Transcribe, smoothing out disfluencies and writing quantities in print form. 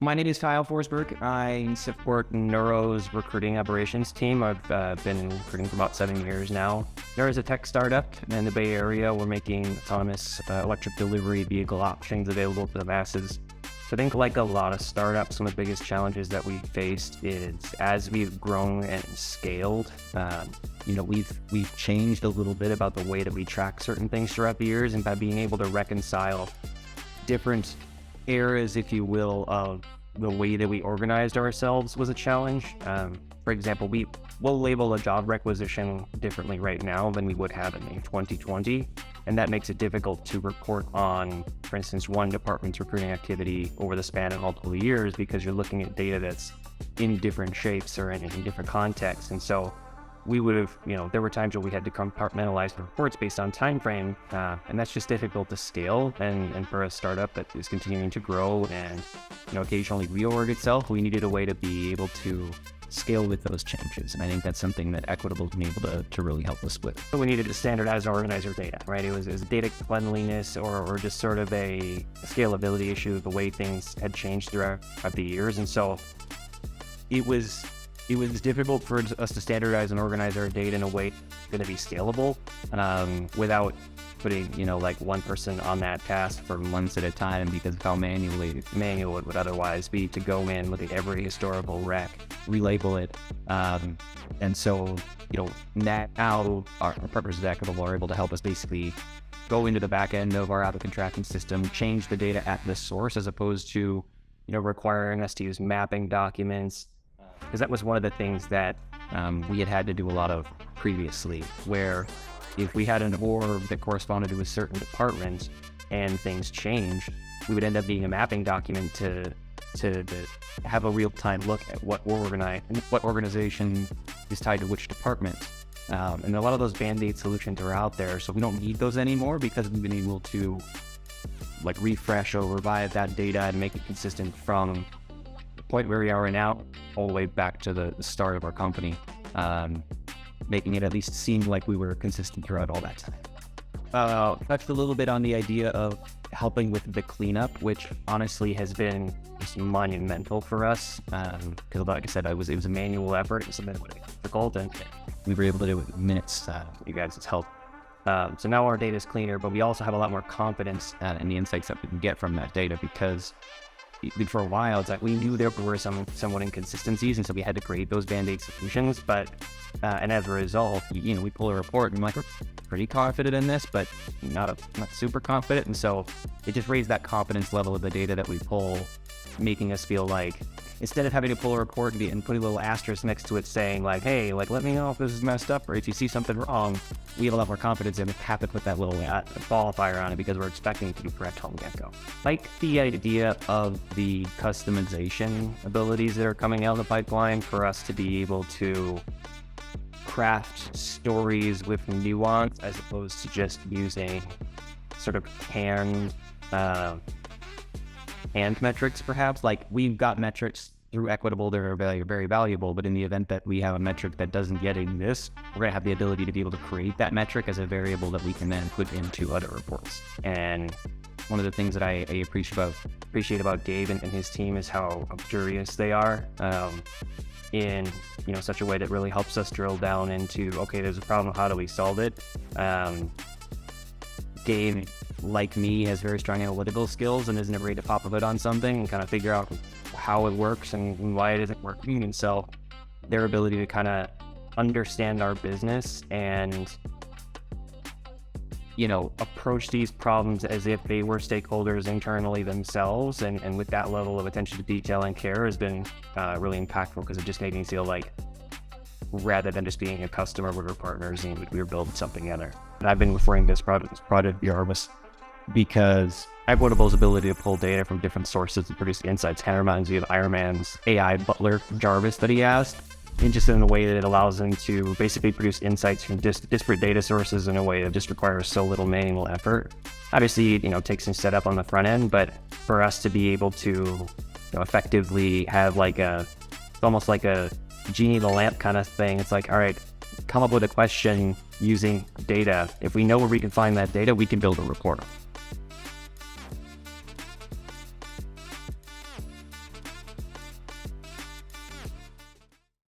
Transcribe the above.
My name is Kyle Forsberg. I support Nuro's recruiting operations team. I've been in recruiting for about 7 years now. Nuro is a tech startup in the Bay Area. We're making autonomous electric delivery vehicle options available to the masses. So I think like a lot of startups, one of the biggest challenges that we've faced is as we've grown and scaled, we've changed a little bit about the way that we track certain things throughout the years, and by being able to reconcile different eras, if you will, of the way that we organized ourselves was a challenge. For example, we'll label a job requisition differently right now than we would have in 2020. And that makes it difficult to report on, for instance, one department's recruiting activity over the span of multiple years, because you're looking at data that's in different shapes or in different contexts. And so we would have, there were times where we had to compartmentalize the reports based on time frame, and that's just difficult to scale. And for a startup that is continuing to grow and occasionally reorg itself, we needed a way to be able to scale with those changes. And I think that's something that Equitable's been able to really help us with. So we needed to standardize and organize our data, right? It was data cleanliness or just sort of a scalability issue, the way things had changed throughout the years. And so it was difficult for us to standardize and organize our data in a way going to be scalable without putting, like one person on that task for months at a time, because of how manual it would otherwise be to go in, look at every historical rec, relabel it. And so, now our partners at Equitable are able to help us basically go into the back end of our applicant tracking system, change the data at the source, as opposed to, requiring us to use mapping documents. Because that was one of the things that we had to do a lot of previously, where if we had an org that corresponded to a certain department and things changed, we would end up needing a mapping document to have a real-time look at what organization is tied to which department. And a lot of those band-aid solutions are out there, so we don't need those anymore, because we've been able to refresh or revive that data and make it consistent from point where we are right now all the way back to the start of our company, making it at least seem like we were consistent throughout all that time. Touched a little bit on the idea of helping with the cleanup, which honestly has been just monumental for us, because like I said, it was a manual effort. It was a bit difficult, and we were able to do it with minutes. You guys' help. So now our data is cleaner, but we also have a lot more confidence in the insights that we can get from that data, because for a while, it's like we knew there were somewhat inconsistencies, and so we had to create those band-aid solutions. But and as a result, we pull a report and we're pretty confident in this, but not super confident. And so it just raised that confidence level of the data that we pull, making us feel like, instead of having to pull a report and put a little asterisk next to it saying like, hey, let me know if this is messed up, or if you see something wrong, we have a lot more confidence in it, have to put that little qualifier on it, because we're expecting it to be correct from the get-go. Like the idea of the customization abilities that are coming out of the pipeline for us to be able to craft stories with nuance, as opposed to just using sort of canned metrics, perhaps. Like, we've got metrics through Equitable that are very valuable, but in the event that we have a metric that doesn't yet exist, we're going to have the ability to be able to create that metric as a variable that we can then put into other reports. And one of the things that I appreciate about Gabe and his team is how curious they are, in such a way that really helps us drill down into, okay, there's a problem, how do we solve it? Gabe, like me, has very strong analytical skills and isn't afraid to pop a hood on something and kind of figure out how it works and why it isn't working. And so their ability to kind of understand our business and approach these problems as if they were stakeholders internally themselves, and with that level of attention to detail and care, has been really impactful, because it just made me feel like, rather than just being a customer, we were partners and we were building something together. And I've been referring to this project Jarvis, because Equitable's ability to pull data from different sources to produce insights kind of reminds me of Iron Man's AI butler Jarvis that he has, and just in a way that it allows him to basically produce insights from disparate data sources in a way that just requires so little manual effort. Obviously, takes some setup on the front end, but for us to be able to effectively have it's almost like a genie in the lamp kind of thing. It's like, all right, come up with a question using data. If we know where we can find that data, we can build a report.